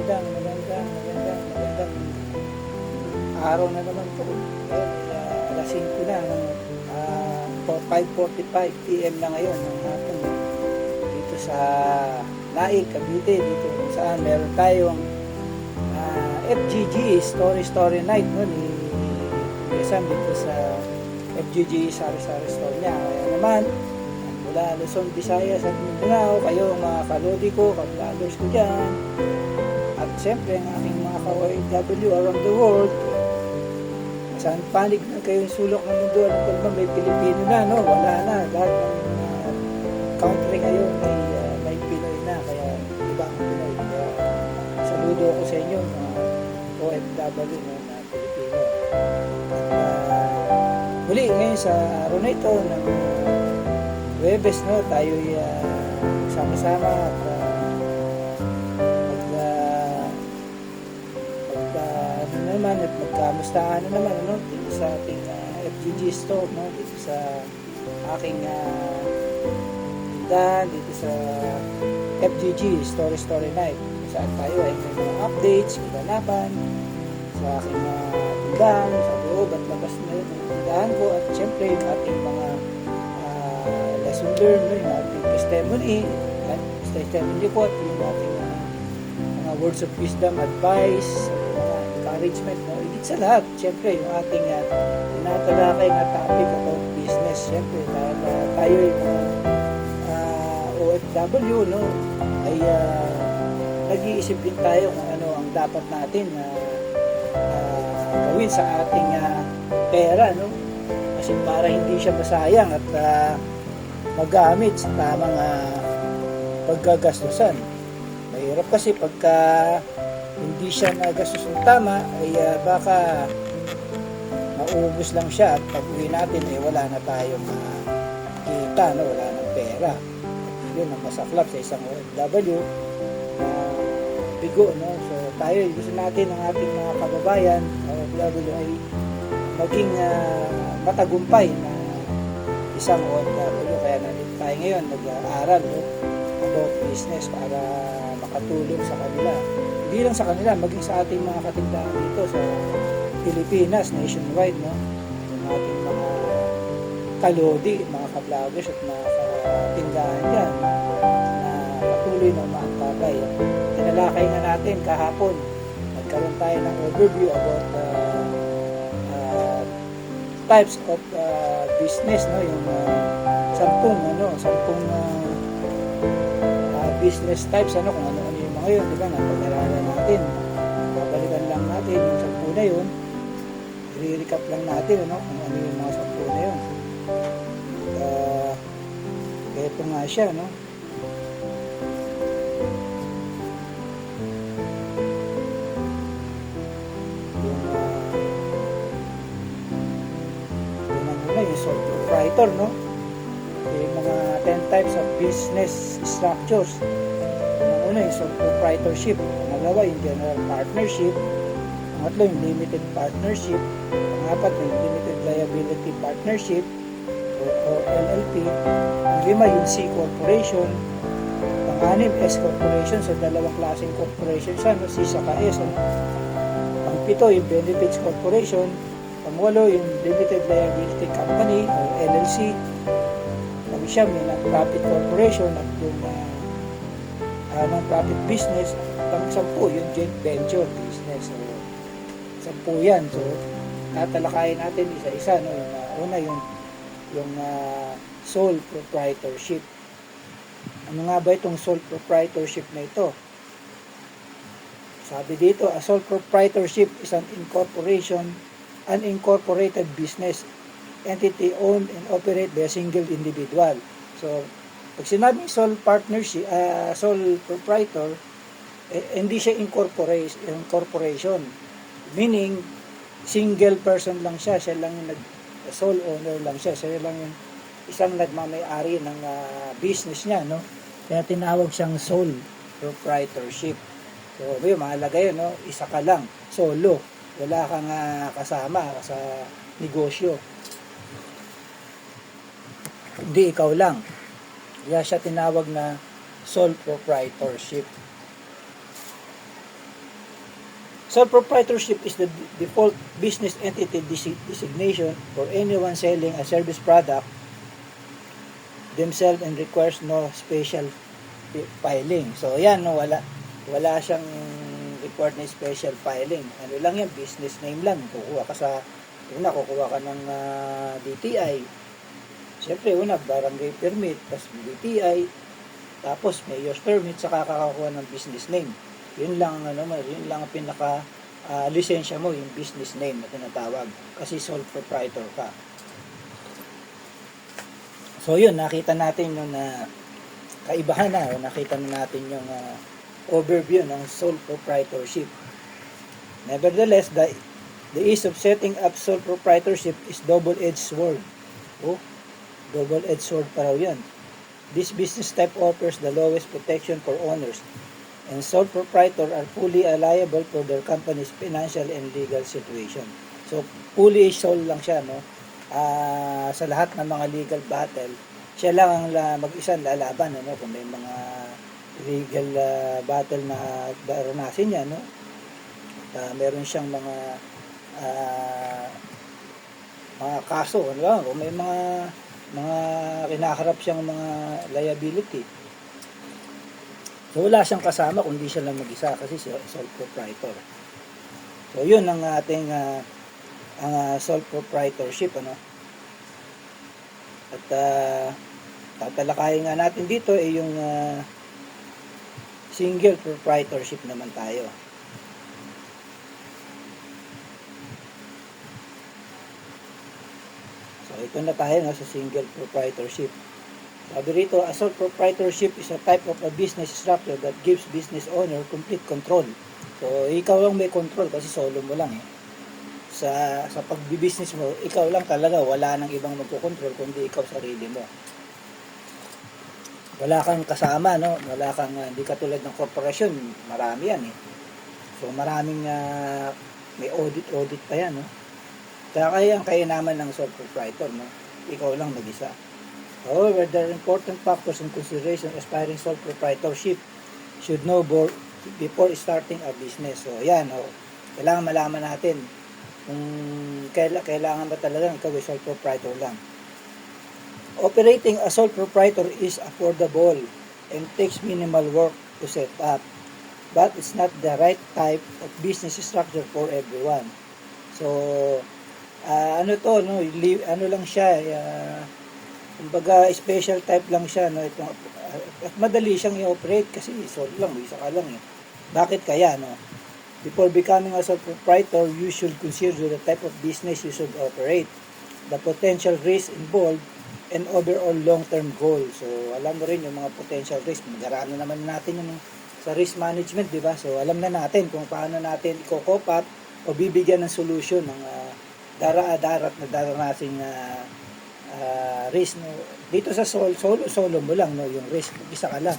magandang araw na naman po. Alas 5 na, 5:45 PM na ngayon ng hapon dito sa Naik, Cavite, dito kung saan meron tayong FGG Story Night no, ni Sam dito sa FGG Sari-Sari Store niya. Kaya naman mula Luzon, Visayas at Mindanao, kayo mga kalodi ko, ka-vloggers ko dyan, at siyempre ang aking mga ka-OFW around the world, saan panig na kayong sulok ng mundo. Alam ko naman may Pilipino na, no? Wala na, lahat ng country ngayon may Pinoy na, kaya iba ang Pinoy. Kaya saludo ako sa inyo mga OFW na Pilipino. At muli ngayon sa araw na ito ng Huwebes, no, tayo'y sama-sama at magkamustahan na naman, no, dito sa ating FGG store, no, dito sa aking tindahan, dito sa FGG Story Night, kung saan tayo ay may mga updates, kaganapan sa aking tindahan, sa loob at labas na yun ng tindahan ko, at syempre yung ating mga lesson learned, no, yung ating testimony ko, at yung ating mga words of wisdom, advice, mga encouragement, no, higit sa lahat, syempre yung ating tinatalakay na topic about business. Syempre dahil tayo yung OFW, no, ay nag-iisip din tayo kung ano ang dapat natin gawin sa ating pera, no, kasi para hindi siya masayang at magamit sa tamang paggagastusan. Mahirap kasi pagka hindi siya nagastos ng tama, ay baka maubos lang siya, at pag uwi natin ay wala na tayong kita, no, wala nang pera. Yun ang masaklap sa isang OFW, bigo, no. So tayo, gusto natin ang ating mga kababayan OFW ay maging matagumpay na isang OFW. Kaya nandito tayo ngayon nag-aaral, no, about business para makatulong sa kanila, hindi lang sa kanila, maging sa ating mga katindahan dito sa Pilipinas, nationwide, no, yung ating mga kalodi, mga ka-vloggers at mga katindahan dyan na patuloy na umaantabay. Tinalakay nga natin kahapon, nagkaroon tayo ng overview about types of business, no, yung 10 business types, ano, kung ano yung mga yun, di ba, napag-aralan natin. Babalikan lang natin yung 10 na yun, i-recap lang natin, ano, kung ano yung mga 10 na yun. Ito nga siya, no. Yung sole proprietor, no, yung mga 10 types of business structures. Una, yung sole proprietorship. Pangalawa, yung general partnership. Pangatlo, yung limited partnership. Pangapat, yung limited liability partnership or LLP. Panglima, yung C corporation. Pang-anim, S corporation. So dalawang klaseng corporation siya, no? C saka S, no? Pang-pito, yung benefits corporation. Pang-walo, yung limited liability company or LLC. Pang-siyam, yung non-profit corporation at yung non-profit business. Pang-sampu, yung joint venture business. So 10 yan. So tatalakayin natin isa-isa, no. Yung una, yung sole proprietorship. Ano nga ba itong sole proprietorship na ito? Sabi dito, a sole proprietorship is an unincorporated business entity owned and operated by a single individual. So pag sinabing sole partnership, sole proprietor, hindi siya incorporation, meaning single person lang siya lang yung sole owner lang siya lang yung isang nagmamay-ari ng business niya, no. Kaya tinawag siyang sole proprietorship. So yun, mahalaga yun, no, isa ka lang, solo, wala kang kasama sa negosyo, hindi ikaw lang. Kaya siya tinawag na sole proprietorship. Sole proprietorship is the default business entity designation for anyone selling a service product themselves and requires no special filing. So yan, no, wala siyang required na special filing. Ano lang yan, business name lang. Kukuha ka sa kukuha ka ng DTI. Siyempre, barangay permit, tapos DTI, tapos mayor's permit, saka kakakuha ng business name. Yun lang ang pinaka lisensya mo, yung business name na tinatawag. Kasi sole proprietor ka. So yun, nakita natin yung kaibahan na, nakita na natin yung overview ng sole proprietorship. Nevertheless, the ease of setting up sole proprietorship is double-edged sword. Oh, double-edged sword pa raw yan. This business type offers the lowest protection for owners, and sole proprietor are fully liable for their company's financial and legal situation. So, fully sole lang siya, no? Sa lahat ng mga legal battle, siya lang ang mag-isa lalaban, no? Kung may mga legal battle na daranasin niya, no? Meron siyang mga kaso, ano? Kung may mga kinaharap siyang mga liability. So, wala siyang kasama kundi siya lang mag-isa kasi sole proprietor. So, yun ang ating ang sole proprietorship, ano? At tatalakayin nga natin dito ay yung single proprietorship naman tayo. So, ito na tayo sa single proprietorship. Sabi rito, a sole proprietorship is a type of a business structure that gives business owner complete control. So, ikaw lang may control kasi solo mo lang eh. Sa pagbi-business mo, ikaw lang talaga, wala nang ibang magko-control kundi ikaw sarili mo. Wala kang kasama, no? Wala kang, hindi katulad ng corporation, marami yan eh. So, maraming may audit pa yan, no? Kaya naman ng sole proprietor, no? Ikaw lang mag-isa. However, there are important factors in consideration aspiring sole proprietorship should know before starting a business. So, yan, kailangan malaman natin kung kailangan ba talaga ikaw ay sole proprietor lang. Operating a sole proprietor is affordable and takes minimal work to set up, but it's not the right type of business structure for everyone. So, ano lang siya, kumbaga special type lang siya, no? At madali siyang i-operate kasi sole lang, isa ka lang eh. Bakit kaya, no? Before becoming a sole proprietor, you should consider the type of business you should operate, the potential risk involved, and overall long-term goal. So, alam mo rin yung mga potential risk. Mag-arano naman natin yung sa risk management, di ba? So, alam na natin kung paano natin i-cope up o bibigyan ng solution ng darat na daranasin risk. No? Dito sa solo mo lang, no? Yung risk, isa ka lang.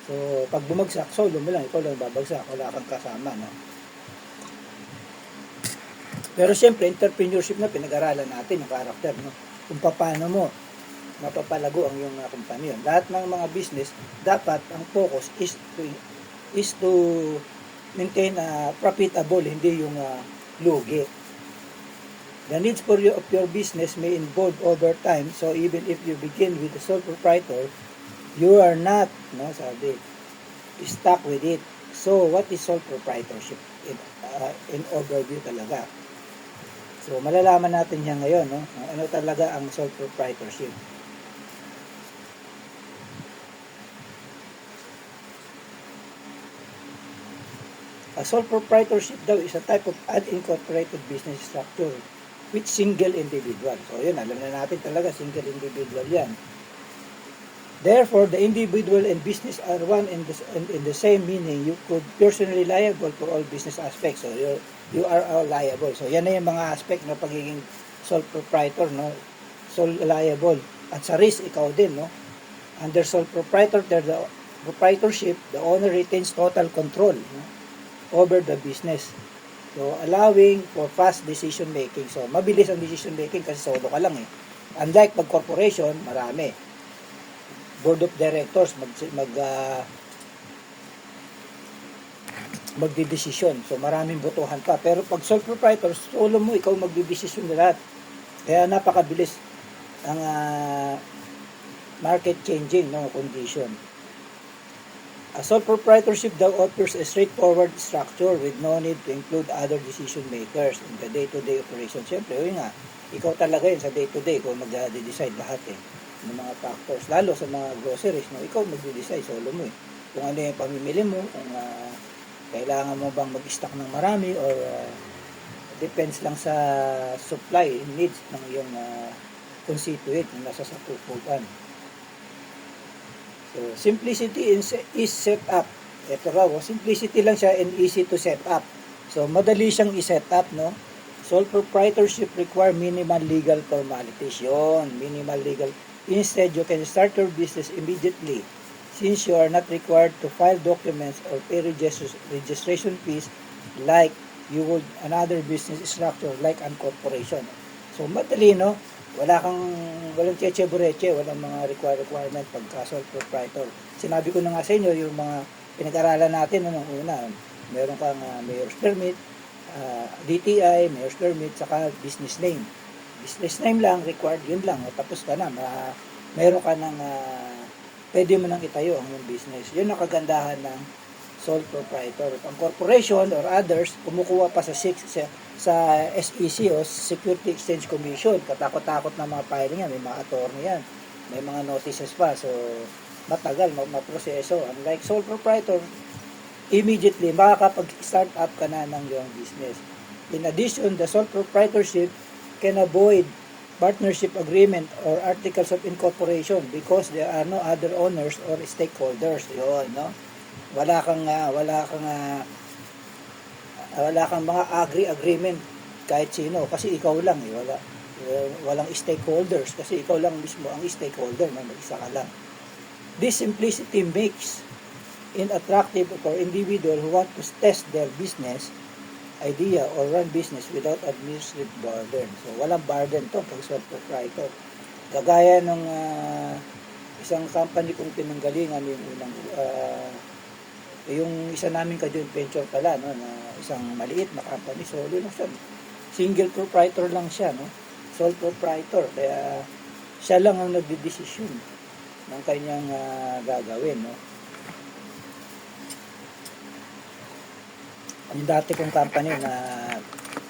So, pag bumagsak, solo mo lang, ikaw lang babagsak, wala kang kasama, no? Pero siyempre, entrepreneurship na pinag-aralan natin yung character, no? Kung paano mo mapapalago ang iyong kumpanya. Lahat ng mga business, dapat ang focus is to maintain profitable, hindi yung lugi. The needs of your business may evolve over time, so even if you begin with a sole proprietor, you are not, stuck with it. So, what is sole proprietorship? In overview talaga. So, malalaman natin yan ngayon, no? Ano talaga ang sole proprietorship. A sole proprietorship daw is a type of unincorporated business structure with single individual. So, yun, alam na natin talaga, single individual yan. Therefore, the individual and business are one in the same meaning. You could personally liable for all business aspects. So, you are all liable. So, yan na yung mga aspect na pagiging sole proprietor, no? Sole liable. At sa risk, ikaw din, no? Under sole proprietorship, the owner retains total control, no? Over the business. So, allowing for fast decision making. So, mabilis ang decision making kasi solo ka lang eh. Unlike pag corporation, marami. Board of directors magdidesisyon. So maraming botohan pa. Pero pag sole proprietor, solo mo, ikaw magdidesisyon na lahat. Kaya napakabilis ang market changing no condition. A sole proprietorship daw offers a straightforward structure with no need to include other decision makers in the day-to-day operation. Siyempre, yun nga, ikaw talaga yun sa day-to-day kung mag-decide lahat ng mga factors. Lalo sa mga groceries, no? Ikaw mag-decide, solo mo kung ano yung pamimili mo, kung kailangan mo bang mag-stock ng marami or depends lang sa supply needs ng iyong constituent na nasa sapupuan. So, simplicity is set up. Ito raw, simplicity lang siya and easy to set up. So, madali siyang i-set up, no? Sole proprietorship require minimal legal formalities. Yun, minimal legal. Instead, you can start your business immediately since you are not required to file documents or pay registration fees like you would another business structure like an corporation. So, madali, no? Walang cheche-bureche, walang mga requirement pagka sole proprietor. Sinabi ko na nga sa inyo, yung mga pinag-aralan natin nung una, meron kang mayor's permit, DTI, mayor's permit, saka business name. Business name lang, required, yun lang, tapos ka na, meron ka ng, pwede mo nang itayo ang yung business. Yun ang kagandahan ng sole proprietor. Ang corporation or others, kumukuha pa sa SEC o Security Exchange Commission. Katakot-takot na mga filing yan. May mga attorney yan. May mga notices pa. So, matagal, maproseso. Unlike sole proprietor, immediately, makakapag-start up ka na ng iyong business. In addition, the sole proprietorship can avoid partnership agreement or articles of incorporation because there are no other owners or stakeholders. Yun, no? Wala kang mga agreement kahit sino kasi ikaw lang walang stakeholders kasi ikaw lang mismo ang stakeholder, mag-isa ka lang. This simplicity makes it attractive for individual who want to test their business idea or run business without administrative burden. So walang burden to pag sole proprietor. Kagaya ng isang company kong pinanggalingan yung isa namin ka-joint venture pala, no, na isang maliit na company, solo lang siya. Single proprietor lang siya, no? Sole proprietor. Kaya siya lang ang nagdedesisyon ng kanyang gagawin, no? Yung dati kong company na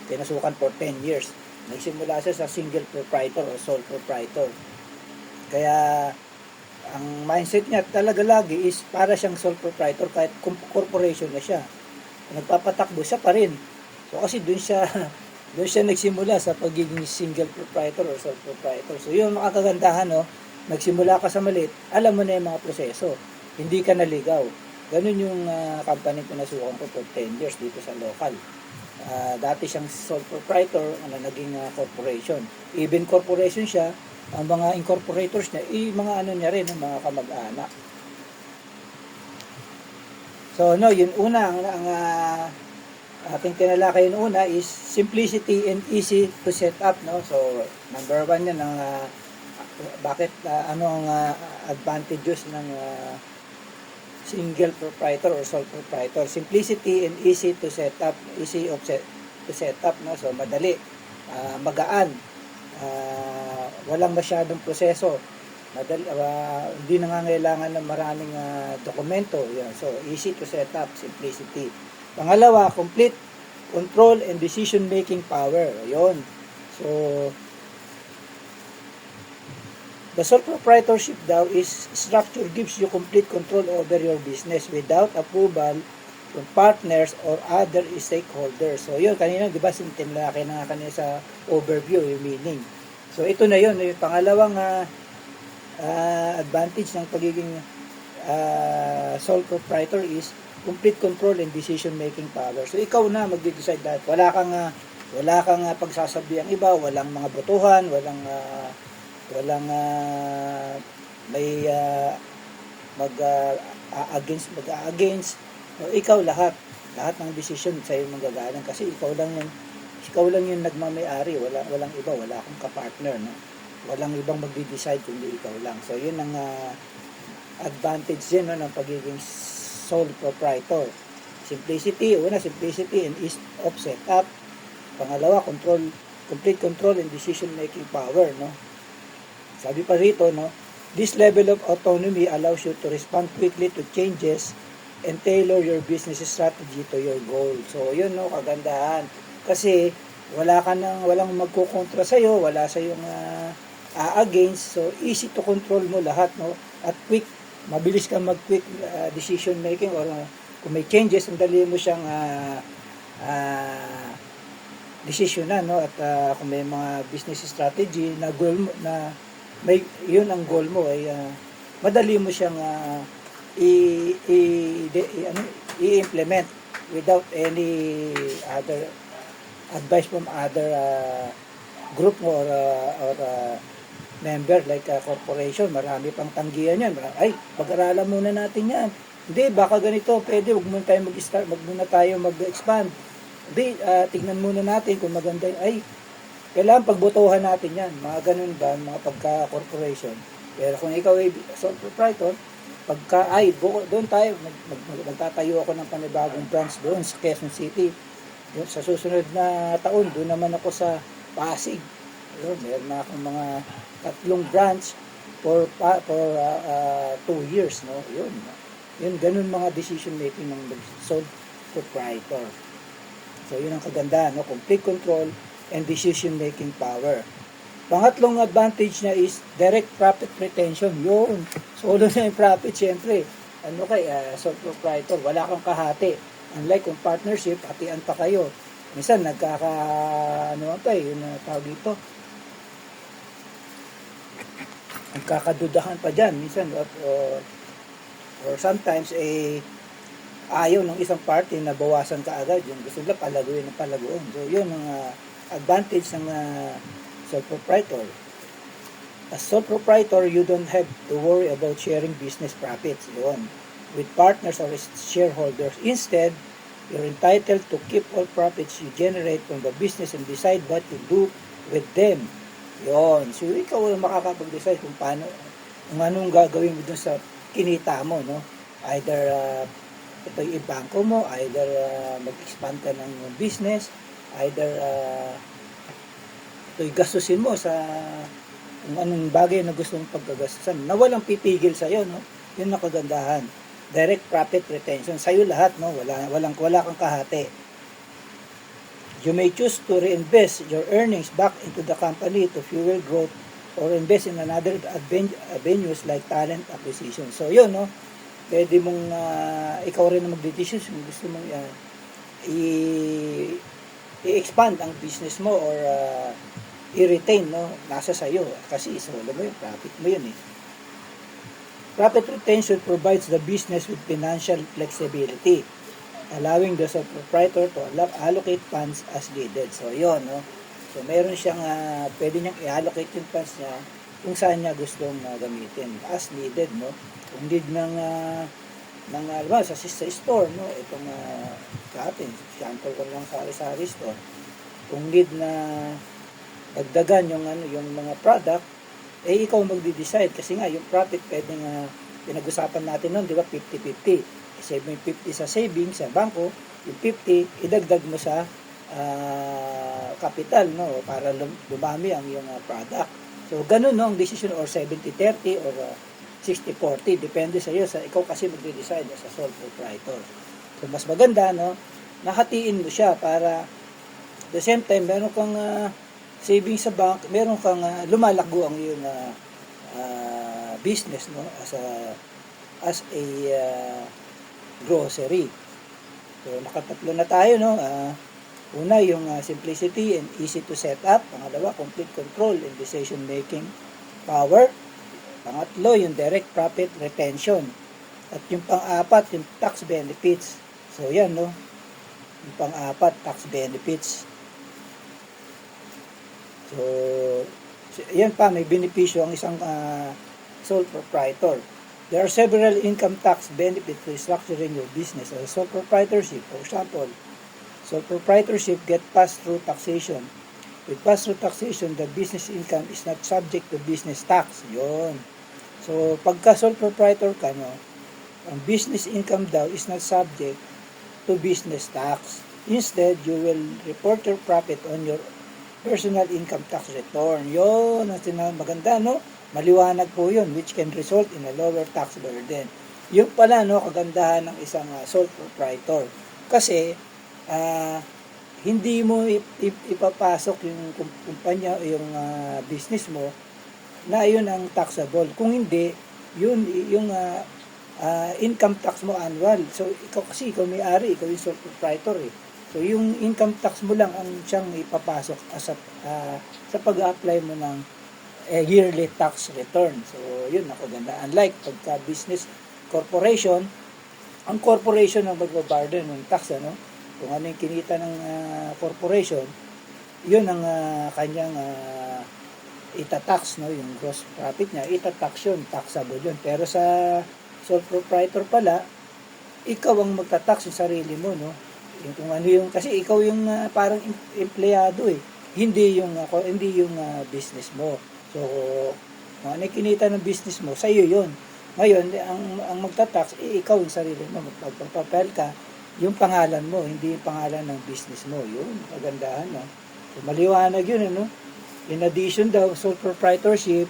pinasukan for 10 years, nagsimula siya sa single proprietor o sole proprietor. Kaya ang mindset niya talaga lagi is para siyang sole proprietor kahit corporation na siya. Nagpapatakbo siya pa rin. So kasi doon siya nagsimula sa pagiging single proprietor or sole proprietor. So yun ang kagandahan, no? Nagsimula ka sa maliit, alam mo na yung mga proseso. Hindi ka naligaw. Ganun yung company pinasukan ko for 10 years dito sa local. Dati siyang sole proprietor, naging corporation. Even corporation siya, ang mga incorporators niya, mga niya rin, mga kamag-anak. So, no, yun una, ang ating tinalakay yun una is simplicity and easy to set up, no? So, number 1 yan, bakit, ano ang advantages ng single proprietor or sole proprietor. Simplicity and easy to set up, to set up, no? So, madali, magaan, walang masyadong proseso, hindi nangangailangan ng maraming dokumento. Yan. So, easy to set up, simplicity. Pangalawa, complete control and decision-making power. Yun. So, the sole proprietorship daw is structure gives you complete control over your business without approval from partners or other stakeholders. So, yun, kanina, di ba, tinlaki na kanina sa overview, yung meaning. So, ito na yun. Yung pangalawang advantage ng pagiging sole proprietor is complete control and decision-making power. So, ikaw na magde-decide lahat. Wala kang pagsasabi ang iba, walang mga botohan, walang may mag-against. So, ikaw lahat ng decision sa iyo manggagaling kasi ikaw lang yung nagmamay-ari, walang iba, wala akong ka-partner, no? Walang ibang magde-decide kundi ikaw lang. So yun ang advantage din, no, ng pagiging sole proprietor. Simplicity, una, simplicity and ease of setup. Pangalawa, complete control and decision-making power, no? Sabi pa rito, no? This level of autonomy allows you to respond quickly to changes and tailor your business strategy to your goal. So, yun, no, kagandahan. Kasi, walang magkukontra sa'yo, wala sa'yong against. So, easy to control mo lahat, no? At mabilis kang mag-quick decision making or kung may changes, ang dali mo siyang desisyonan, no? At kung may mga business strategy na goal mo, na yun ang goal mo, ay madali mo siyang i-implement without any other advice from other group mo or member like a corporation. Marami pang tanggihan yan. Ay, pag-aralan muna natin yan. Hindi, baka ganito, pwede, wag muna tayo mag-expand. Hindi, tignan muna natin kung maganda. Ay, kailangan pagbotohan natin yan. Mga ganun ba, mga pagka-corporation. Pero kung ikaw ay sole proprietor, doon tayo, magtatayo ako ng panibagong branch doon sa Quezon City. Doon, sa susunod na taon, doon naman ako sa Pasig. Meron na akong mga 3 branch for 2 years, no? Yun, ganun mga decision making ng sole proprietor. So, yun ang kagandahan, no? Complete control and decision making power. Pangatlong advantage na is direct profit retention. Yun, solo na yung profit, syempre. Sole proprietor, wala kang kahati. Unlike kung partnership, hatian pa kayo. Minsan, yung tawag dito, nagkakadudahan pa dyan. Minsan, or sometimes, ayaw ng isang party na bawasan ka agad. Yung gusto nila palaguin. So, yun ang advantage ng sole proprietor. As sole proprietor, you don't have to worry about sharing business profits. Yun. With partners or shareholders. Instead, you're entitled to keep all profits you generate from the business and decide what to do with them. Yun. So, ikaw ang makakapag-decide kung anong gagawin mo dun sa kinita mo, no? Either, ito yung ibangko mo, either mag-expand ka ng business, either, ito yung gastusin mo sa kung anong bagay na gusto mong pagkagastusan na walang pipigil sa'yo, no? Yun ang kagandahan. Direct profit retention. Sa'yo lahat, no? Wala kang kahati. You may choose to reinvest your earnings back into the company to fuel growth or invest in another avenues like talent acquisition. So, yun, no? Pwede mong, ikaw rin na mag-decision kung gusto mong i-expand ang business mo or i-retain, no? Nasa sa'yo. Kasi solo mo yun, profit mo yun, eh. Profit retention provides the business with financial flexibility, allowing the sole proprietor to allocate funds as needed. So, yun, no? So, meron siyang, pwede niyang i-allocate yung funds niya kung saan niya gustong gamitin. As needed, no? Kung need sa store, no? Itong, sample ko lang sa sari-sari store. Kung need na dagdagan yung mga product, ikaw magde-decide kasi nga yung profit pwedeng pinag-usapan natin noon, di ba, 50-50. Save mo yung 50 sa savings sa bangko, yung 50 idagdag mo sa capital, no, para dumami ang yung product. So ganun, no, ang decision, or 70-30 or 60-40, depende sa iyo, ikaw kasi magde-decide as a sole proprietor. So mas maganda, no, nahatiin mo siya para at the same time meron kang savings sa bank, meron kang lumalakbo ang iyong business, no, as a grocery. So nakatatlo na tayo, no. Una, yung simplicity and easy to set up. Pangalawa, complete control and decision making power. Pangatlo, yung direct profit retention. At yung pang-apat, yung tax benefits. So yan, no, yung pang-apat, tax benefits. So, yan pa, may benepisyo ang isang sole proprietor. There are several income tax benefits to structuring your business. As a sole proprietorship, for example, sole proprietorship get pass-through taxation. With pass-through taxation, the business income is not subject to business tax. Yun. So, pagka sole proprietor ka, no, ang business income daw is not subject to business tax. Instead, you will report your profit on your personal income tax return. Yun, maganda, no? Maliwanag po yun, which can result in a lower tax burden. Yung pala, no, kagandahan ng isang sole proprietor. Kasi, hindi mo ipapasok yung kumpanya o yung business mo na yun ang taxable. Kung hindi, yun yung income tax mo annual. So, ikaw may-ari, ikaw yung sole proprietor eh. So, yung income tax mo lang ang siyang ipapasok sa pag-apply mo ng yearly tax return. So, yun, nakaganda. Unlike pagka business corporation, ang corporation ang magbabarden ng tax, ano? Kung ano yung kinita ng corporation, yun ang kanyang itatax, no? Yung gross profit niya, itatax yun, taxable yun. Pero sa sole proprietor pala, ikaw ang magtatax yung sarili mo, no? Kung ano yung, kasi ikaw yung parang empleyado eh, hindi yung business mo. So kung ano yung kinita ng business mo, sa iyo yun. Ngayon ang magtatax ikaw yung sarili mo, magpapapel ka yung pangalan mo, hindi yung pangalan ng business mo. Yun, kagandahan, no? So, maliwanag yun, no? In addition daw, sole proprietorship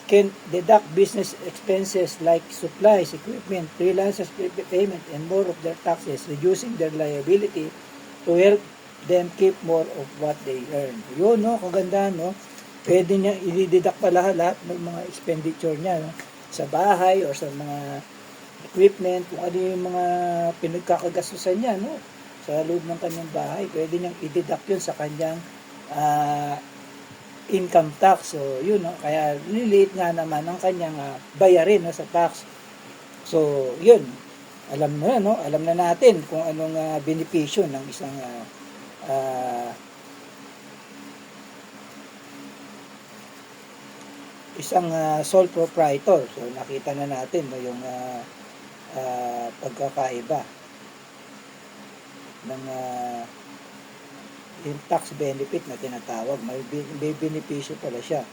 can deduct business expenses like supplies, equipment, freelancers payment, and more of their taxes, reducing their liability to help them keep more of what they earn. Yun, no? Kagandahan, no? Pwede niya i-deduct pa lahat ng mga expenditure niya, no? Sa bahay or sa mga equipment, kung ano yung mga pinagkakagastusan niya, no? Sa loob ng kanyang bahay, pwede niyang i-deduct yun sa kanyang income tax. So, yun, no? Kaya liliit nga naman ang kanyang bayarin, no, sa tax. So, yun. Alam na, no? Alam na natin kung anong benepisyo ng isang sole proprietor. So, nakita na natin, no, yung pagkakaiba ng yung tax benefit na tinatawag. May benepisyo pala siya.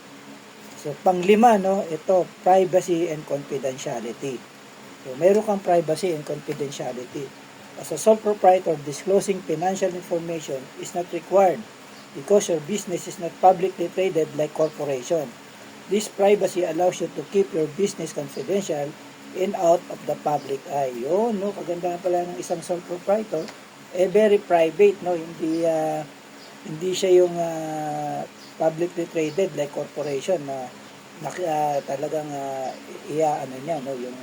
So, panglima, no, ito, privacy and confidentiality. So, meron kang privacy and confidentiality. As a sole proprietor, disclosing financial information is not required because your business is not publicly traded like corporation. This privacy allows you to keep your business confidential and out of the public eye. Yun, no? Kagandahan pala ng isang sole proprietor, very private, no? Hindi siya yung publicly traded like corporation na talagang ano niya, no? Yung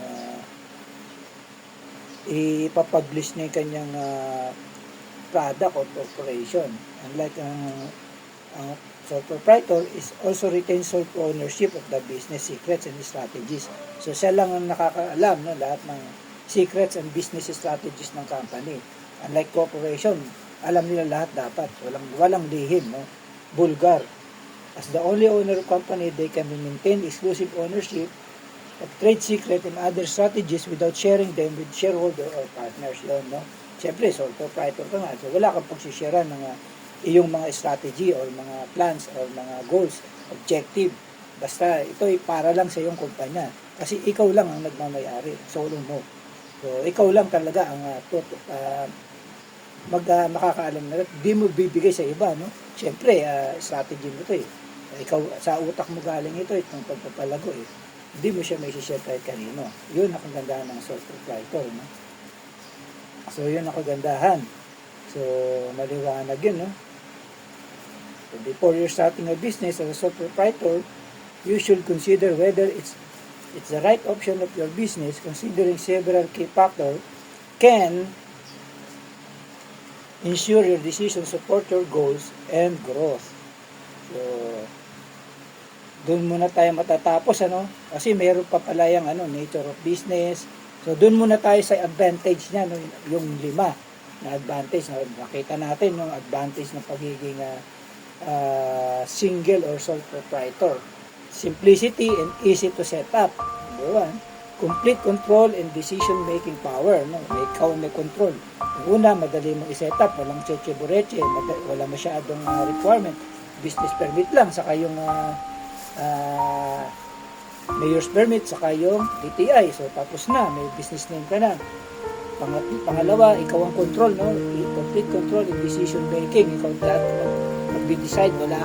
ipapublish niya yung kanyang product or corporation. Unlike ang sole proprietor is also retains sole ownership of the business secrets and strategies. So, siya lang ang nakakaalam, no, lahat ng secrets and business strategies ng company. Unlike corporation, alam nila lahat dapat. Walang lihim, no? Bulgar. As the only owner of company, they can maintain exclusive ownership of trade secret and other strategies without sharing them with shareholder or partners. Yun, no? Siyempre, sole proprietor ka nga. So, wala kang pagsishare ng iyong mga strategy or mga plans or mga goals, objective. Basta ito ay para lang sa iyong kumpanya. Kasi ikaw lang ang nagmamayari, solo mo. So, ikaw lang talaga ang makakaalam na di mo bibigay sa iba, no? Siyempre, strategy mo ito eh. Ikaw, sa utak mo galing ito, itong pagpapalago eh. Hindi mo siya may share kahit kanino. Yun ang kagandahan ng sole proprietor, no? So, yun ang kagandahan. So, maliwanag yun, no? So, before you're starting a business as a sole proprietor, you should consider whether it's the right option of your business, considering several key factors can ensure your decision support your goals and growth. So, doon muna tayo matatapos, ano? Kasi mayroon pa pala yung nature of business. So, doon muna tayo sa advantage niya, no? Yung 5 na advantage. Nakita natin yung advantage ng pagiging single or sole proprietor. Simplicity and easy to set up. Number 1, complete control and decision-making power. No? Ikaw may control. Una, madali mong i-set up. Walang cheche-bureche. Wala masyadong requirement. Business permit lang. Saka yung mayor's permit. Saka yung DTI. So, tapos na. May business name ka na. Pangalawa, ikaw ang control, no? Complete control in decision making. Ikaw lahat mag-decide, wala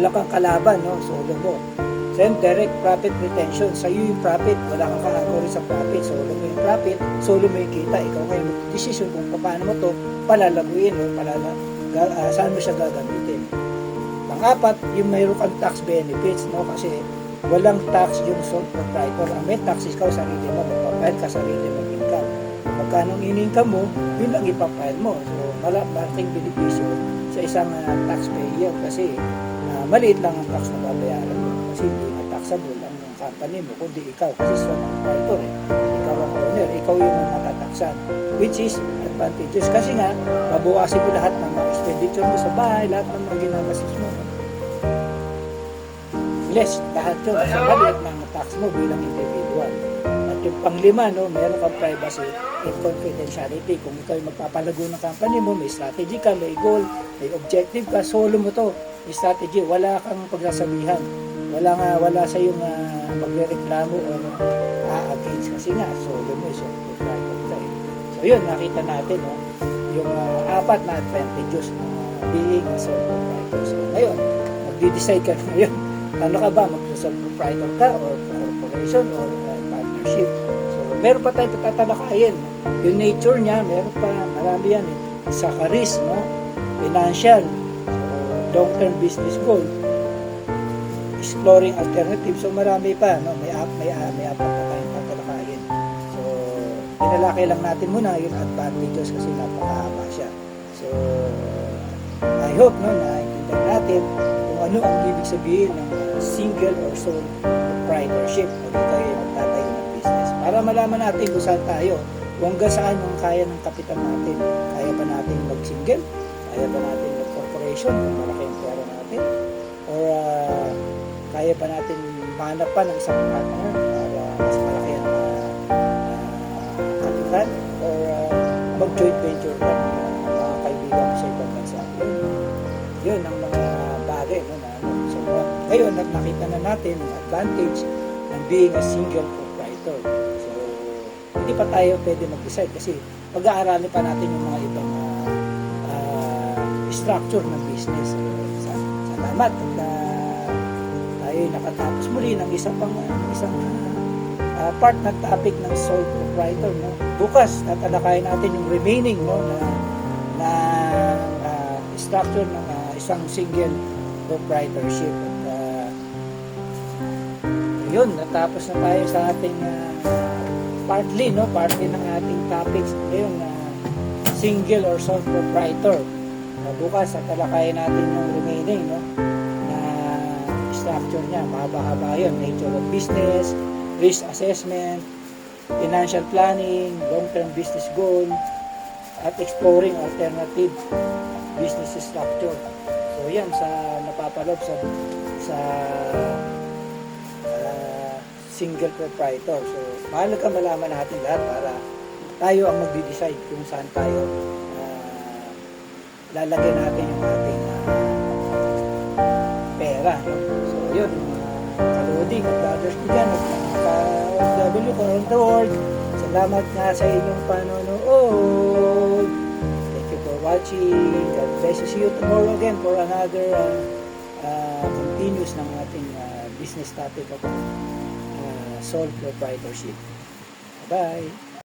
kang kalaban, no? Solo mo. Then, direct profit retention. Sa'yo yung profit, wala kang kaangguri sa profit. Solo mo yung profit, solo mo yung kita. Ikaw kayo mag-decision kung paano mo to palalaguin, no? Saan mo siya gagamitin. Pang-apat, yung mayroon kang tax benefits, no? Kasi walang tax yung sole proprietor. Ang may tax ikaw sarili mo, magpapile ka sarili mo income. Magkano ang in-income mo, yun lang ipapile mo. So, malaking benepisyo sa isang taxpayer kasi maliit lang ang tax na babayaran mo. Kasi hindi na taxable ang company mo, kundi ikaw. Kasi sole proprietor, ikaw ang owner, ikaw yung matataksan. Which is advantageous. Kasi nga, mabawasin mo lahat ng mga expenditure mo sa bahay, lahat ng mga ginagastos mo. Less, lahat yun. Sa maliit ng tax mo bilang individual. At yung panglima, no, meron kang privacy and confidentiality. Kung ikaw yung magpapalago ng company mo, may strategy ka, may goal, may objective ka, solo mo to. May strategy, wala kang pagsasabihan. Wala sa yung magre-reklamo o against. Kasi nga, solo mo, so yun, nakita natin, no, yung apat na advantages being a sole proprietor. So ngayon, magdi-decide ka ngayon. Ano ka ba? Mag-sole proprietor ka or corporation or partnership? So, meron pa tayong tatalakayin. Yung nature niya, meron pa, marami yan. Sa risk, no? Financial, so, long-term business goal, exploring alternatives. So, marami pa, no? May apat pa tayong tatalakayin. So, pinalaki lang natin muna yung advantages kasi napakahaba siya. So, I hope, no, naintindihan natin kung ano ang ibig sabihin ng single or sole proprietorship pag tayo magtatayo ng business. Para malaman natin kung saan tayo, kung hanggang saan yung kaya ng kapital natin. Kaya ba natin mag-single? Kaya ba natin mag-corporation kung malaki yung pera natin? Or kaya ba natin mahanap pa ng isang partner para mas malaki ang kapital? Or mag-joint venture ka ng mga kaibigan mo sa ibang bansa? Yun ang mga bagay, no, na so, ngayon, nakita na natin ang advantage ng being a single proprietor. So, hindi pa tayo pwede mag-decide kasi pag-aaralin pa natin yung mga ibang structure ng business. Salamat at tayo nakatapos muli ng isang part na topic ng sole proprietor. No? Bukas, tatalakayin natin yung remaining, no, na structure ng isang single proprietorship. At yun, natapos na tayo sa ating partly ng ating topics ngayon na single or sole proprietor. Bukas tatalakayin natin yung remaining, no, na structure niya. Mahaba-haba yun. Nature of business, risk assessment, financial planning, long-term business goal, at exploring alternative business structure. So yan, sa napapaloob sa single proprietor. So mahalaga malaman natin lahat para tayo ang magde-decide kung saan tayo lalagay natin yung ating pera. No? So yun, kaloding, brothers ko dyan, ka-OFW around the world. Salamat nga sa inyong panonood. Thank you for watching. God bless you. See you tomorrow again for another continuous ng ating business topic about sole proprietorship. Bye!